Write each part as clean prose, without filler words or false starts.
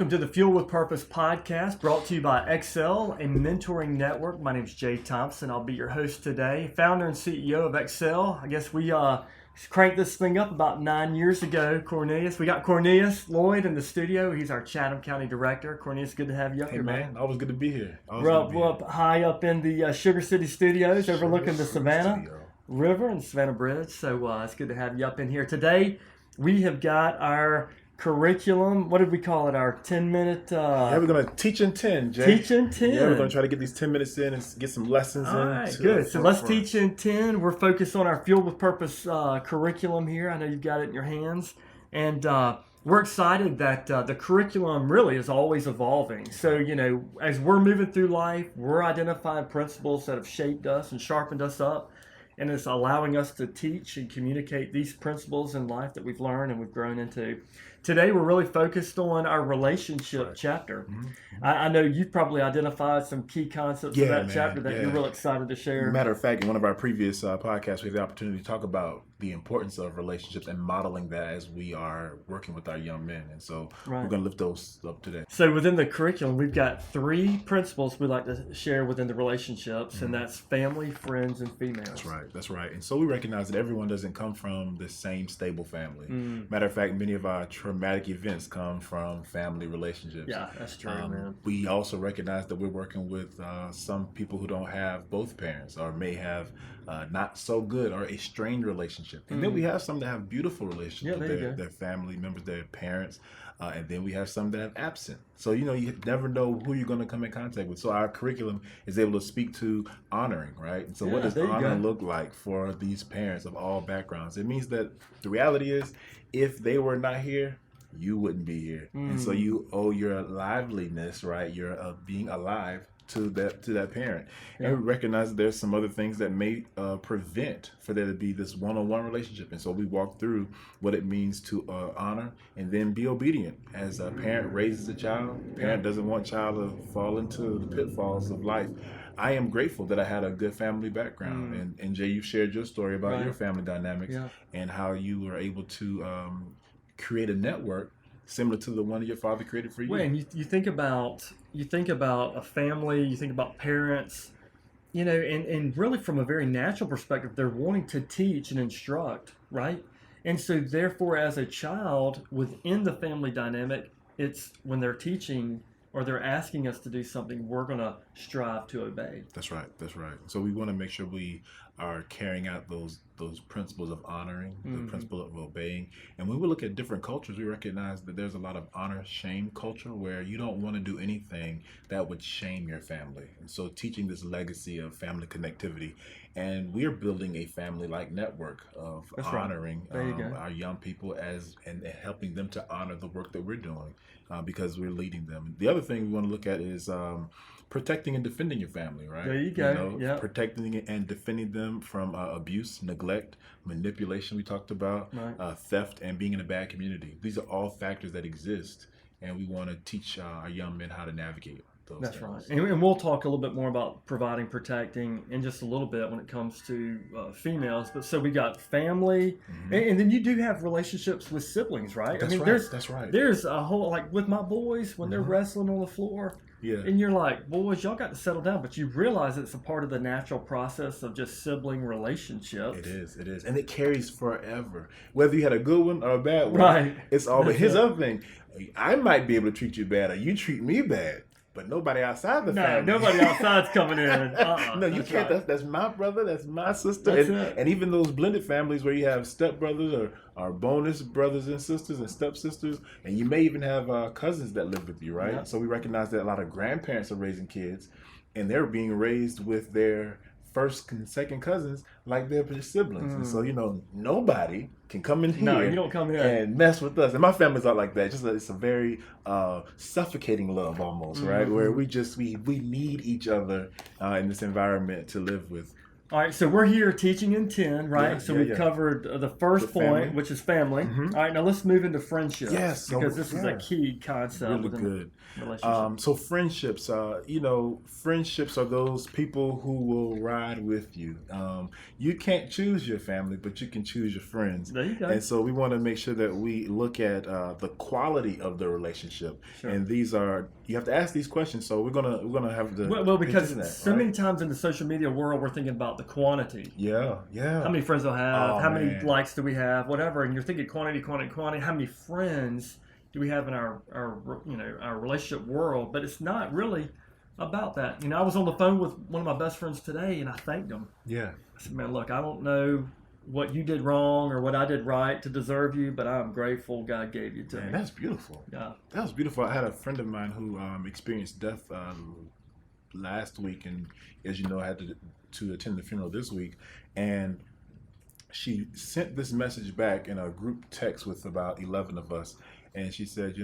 Welcome to the Fuel with Purpose podcast, brought to you by Xcel, a mentoring network. My name is Thompson. I'll be your host today, founder and CEO of Xcel. I guess we cranked this thing up about 9 years ago, Cornelius. We got Cornelius Lloyd in the studio. He's our Chatham County director. Cornelius, good to have you up here, man. Always good to be here. We're up high up in the Sugar City studios, overlooking the Savannah River and Savannah Bridge. So it's good to have you up in here. Today, we have got our curriculum. What did we call it? Our 10-minute... we're going to teach in 10, Jay. Teach in 10. Yeah, we're going to try to get these 10 minutes in and get some lessons in. All right, good. So let's teach in 10. We're focused on our Fuel with Purpose curriculum here. I know you've got it in your hands. And we're excited that the curriculum really is always evolving. So, as we're moving through life, we're identifying principles that have shaped us and sharpened us up. And it's allowing us to teach and communicate these principles in life that we've learned and we've grown into. Today, we're really focused on our relationship chapter. Mm-hmm. I know you've probably identified some key concepts of that chapter that you're real excited to share. Matter of fact, in one of our previous podcasts, we had the opportunity to talk about the importance of relationships and modeling that as we are working with our young men. And so we're going to lift those up today. So within the curriculum, we've got 3 principles we like to share within the relationships, and that's family, friends, and females. That's right. And so we recognize that everyone doesn't come from the same stable family. Matter of fact, many of our traumatic events come from family relationships. Yeah, that's true, man. We also recognize that we're working with some people who don't have both parents or may have not so good or a strained relationship. And then we have some that have beautiful relationships with their family members, their parents. And then we have some that have absent. So, you never know who you're going to come in contact with. So our curriculum is able to speak to honoring, right? And so what does honor look like for these parents of all backgrounds? It means that the reality is if they were not here, you wouldn't be here. And so you owe your liveliness, right? Your being alive to that parent. And we recognize that there's some other things that may prevent for there to be this one-on-one relationship. And so we walk through what it means to honor and then be obedient. As a parent raises a child, the parent doesn't want child to fall into the pitfalls of life. I am grateful that I had a good family background. And Jay, you shared your story about your family dynamics and how you were able to create a network similar to the one that your father created for you. Well, and you think about a family, you think about parents, and really from a very natural perspective, they're wanting to teach and instruct, right? And so therefore, as a child within the family dynamic, it's when they're teaching or they're asking us to do something, we're going to strive to obey. That's right. So we want to make sure we are carrying out those principles of honoring, the principle of obeying. And when we look at different cultures, we recognize that there's a lot of honor-shame culture where you don't want to do anything that would shame your family. And so teaching this legacy of family connectivity. And we're building a family-like network of honoring our young people and helping them to honor the work that we're doing because we're leading them. The other thing we want to look at is protecting and defending your family, right? There you go. Protecting and defending them from abuse, neglect, manipulation we talked about, theft, and being in a bad community. These are all factors that exist, and we want to teach our young men how to navigate those things. Right. And we'll talk a little bit more about protecting in just a little bit when it comes to females. But so we got family, and then you do have relationships with siblings, right? That's right. There's a whole, like with my boys, when they're wrestling on the floor, and you're like, boys, y'all got to settle down, but you realize it's a part of the natural process of just sibling relationships. It is. And it carries forever. Whether you had a good one or a bad one, right? It's all. But here's the other thing. I might be able to treat you bad or you treat me bad. But nobody outside the family. No, nobody outside's coming in. No, you can't. Right. That's my brother. That's my sister. And even those blended families where you have stepbrothers or bonus brothers and sisters and stepsisters, and you may even have cousins that live with you, right? Yeah. So we recognize that a lot of grandparents are raising kids, and they're being raised with their first and second cousins like they're siblings. And so, nobody can come in here. No, you don't come here and mess with us. And my family's not like that. It's a very suffocating love almost, right? Where we need each other in this environment to live with All right, so we're here teaching in 10, right? Yeah, so yeah, we've yeah. covered the first point, which is family. Mhm. All right, now let's move into friendships. Yes, so- because this is a yeah. key concept Really within good. the relationship. So friendships, friendships are those people who will ride with you. You can't choose your family, but you can choose your friends. There you go. And so we want to make sure that we look at the quality of the relationship. Sure. And these are, you have to ask these questions. So we're gonna have to Well, because that, so many times in the social media world, we're thinking about the quantity. Yeah. How many friends do I have? Oh, How many man. likes do we have? Whatever. And you're thinking quantity. How many friends do we have in our relationship world? But it's not really about that. I was on the phone with one of my best friends today, and I thanked him. Yeah. I said, man, look, I don't know what you did wrong or what I did right to deserve you, but I'm grateful God gave you to me. That's beautiful. Yeah. That was beautiful. I had a friend of mine who experienced death last week, and as you know, I had to attend the funeral this week, and she sent this message back in a group text with about 11 of us, and she said,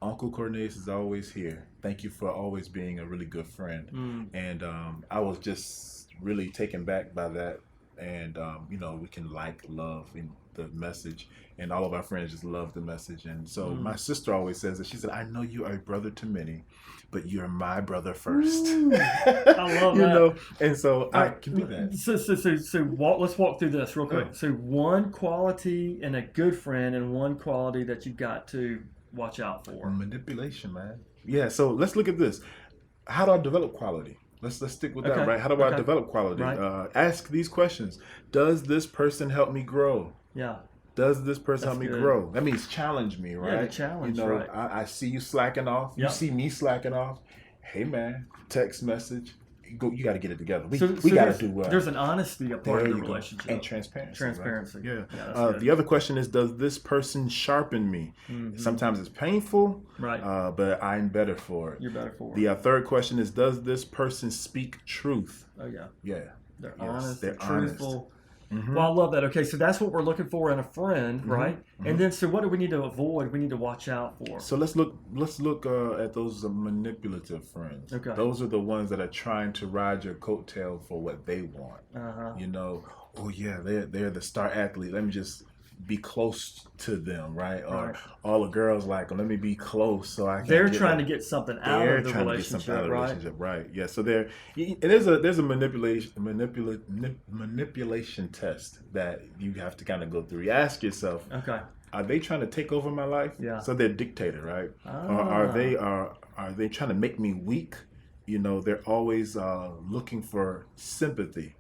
Uncle Cornelius is always here. Thank you for always being a really good friend. And I was just really taken back by that. And we can love in the message, and all of our friends just love the message. And so my sister always says that. She said, I know you are a brother to many, but you're my brother first. I love that. And so I can be that. Let's walk through this real quick. Right. So one quality in a good friend, and one quality that you've got to watch out for. Manipulation, man. Yeah, so let's look at this. How do I develop quality? Let's stick with that, right? How do I develop quality? Right. Ask these questions. Does this person help me grow? Yeah. Does this person help me grow? That means challenge me, right? Yeah, the challenge, right. I see you slacking off. You see me slacking off. Hey, man, text message. You got to get it together. We got to do well. There's an honesty a part of the relationship. And transparency. Transparency. Right? Yeah. The other question is, does this person sharpen me? Sometimes it's painful, right? But I'm better for it. You're better for it. The third question is, does this person speak truth? Oh, yeah. Yeah. They're honest. They're truthful. Well, I love that. Okay, so that's what we're looking for in a friend, right? And then, so what do we need to avoid? We need to watch out for. So let's look at those manipulative friends. Okay. Those are the ones that are trying to ride your coattail for what they want. Oh yeah, they're the star athlete. Let me just be close to them, right? Or all the girls let me be close so I can. They're trying to get something out of the relationship, right? Yeah. So there's a manipulation test that you have to kind of go through. You ask yourself, okay, are they trying to take over my life? Yeah. So they're dictator, right? Or are they trying to make me weak? They're always looking for sympathy.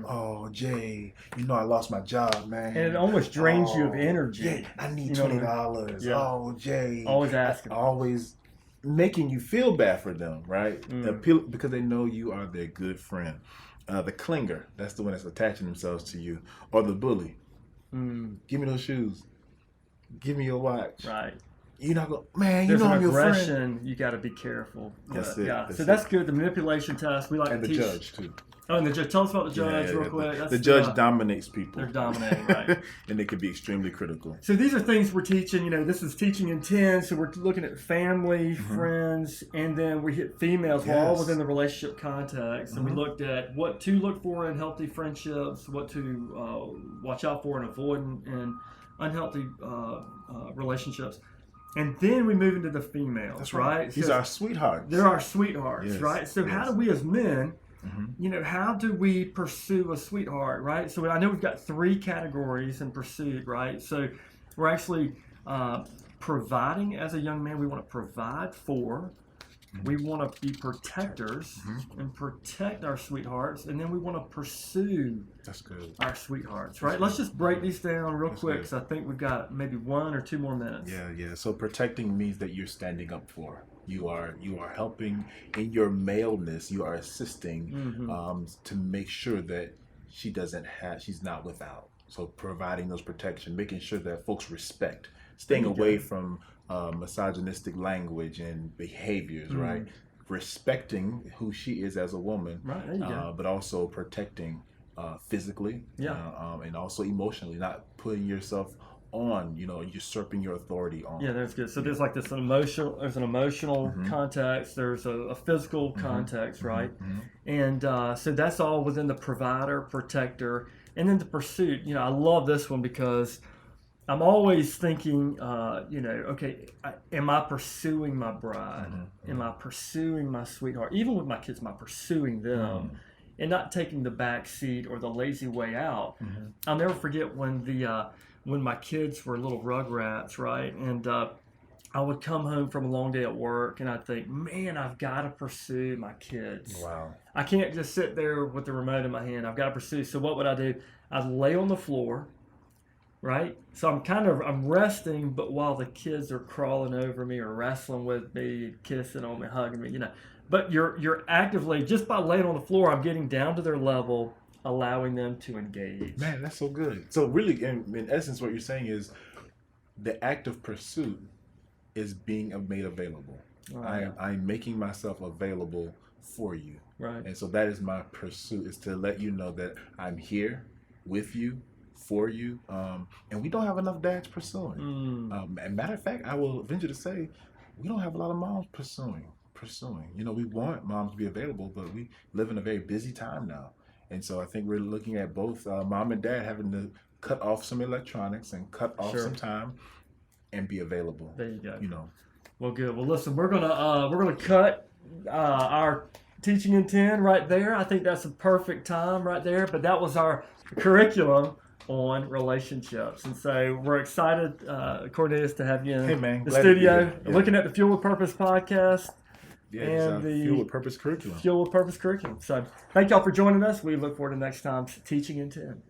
Oh, Jay, I lost my job, man. And it almost drains you of energy. Yeah, I need $20. Yeah. Oh, Jay. Always asking. Always making you feel bad for them, right? Because they know you are their good friend. The clinger, that's the one that's attaching themselves to you. Or the bully. Give me those shoes. Give me your watch. Right. You're not going, man, There's I'm your friend. aggression. You got to be careful. That's it. Yeah. So that's good. The manipulation test. We like and to the teach. judge too. Oh, and the judge. Tell us about the judge real quick. The judge dominates people. They're dominating, right? And they can be extremely critical. So these are things we're teaching. This is teaching in 10. So we're looking at family, friends, and then we hit females. We're all within the relationship context. And we looked at what to look for in healthy friendships, what to watch out for and avoid in unhealthy relationships. And then we move into the females. That's right. These are our sweethearts. They're our sweethearts, right? So how do we as men, how do we pursue a sweetheart, right? So I know we've got 3 categories in pursuit, right? So we're actually providing as a young man. We want to provide for. We want to be protectors and protect our sweethearts, and then we want to pursue our sweethearts, right? Let's just break these down real quick, because I think we've got maybe 1 or 2 more minutes. Yeah. So protecting means that you're standing up for. You are helping in your maleness. You are assisting to make sure that she's not without. So providing those protection, making sure that folks respect, staying away from misogynistic language and behaviors, right? Respecting who she is as a woman, right? There you go. But also protecting physically, and also emotionally, not putting yourself on, usurping your authority on. Yeah, that's good. So there's like there's an emotional context, there's a physical context, right? And so that's all within the provider, protector, and then the pursuit. I love this one because I'm always thinking, okay, am I pursuing my bride? Am I pursuing my sweetheart? Even with my kids, am I pursuing them? And not taking the back seat or the lazy way out. I'll never forget when my kids were little rugrats, right? And I would come home from a long day at work and I'd think, man, I've got to pursue my kids. Wow. I can't just sit there with the remote in my hand. I've got to pursue. So what would I do? I'd lay on the floor, right? So I'm resting, but while the kids are crawling over me or wrestling with me, kissing on me, hugging me, But you're actively, just by laying on the floor, I'm getting down to their level, allowing them to engage. Man, that's so good. So really, in essence, what you're saying is the act of pursuit is being made available. Right. I'm making myself available for you. Right. And so that is my pursuit, is to let you know that I'm here with you, for you. And we don't have enough dads pursuing. Matter of fact, I will venture to say, we don't have a lot of moms pursuing. We want moms to be available, but we live in a very busy time now. And so I think we're looking at both mom and dad having to cut off some electronics and cut off some time and be available. There you go. Well, good. Well, listen, we're gonna cut our teaching in 10 right there. I think that's a perfect time right there. But that was our curriculum on relationships, and so we're excited, Cornelius, to have you in the studio, looking at the Fuel with Purpose podcast. Yeah, and the Fuel with Purpose curriculum. Fuel with Purpose curriculum. So thank y'all for joining us. We look forward to next time's Teaching in 10.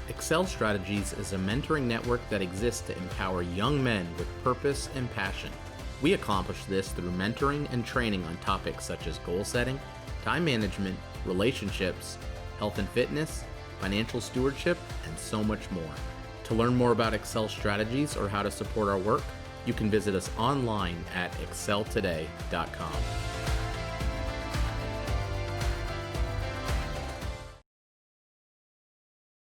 Xcel Strategies is a mentoring network that exists to empower young men with purpose and passion. We accomplish this through mentoring and training on topics such as goal setting, time management, relationships, health and fitness, financial stewardship, and so much more. To learn more about Xcel Strategies or how to support our work, you can visit us online at xceltoday.com.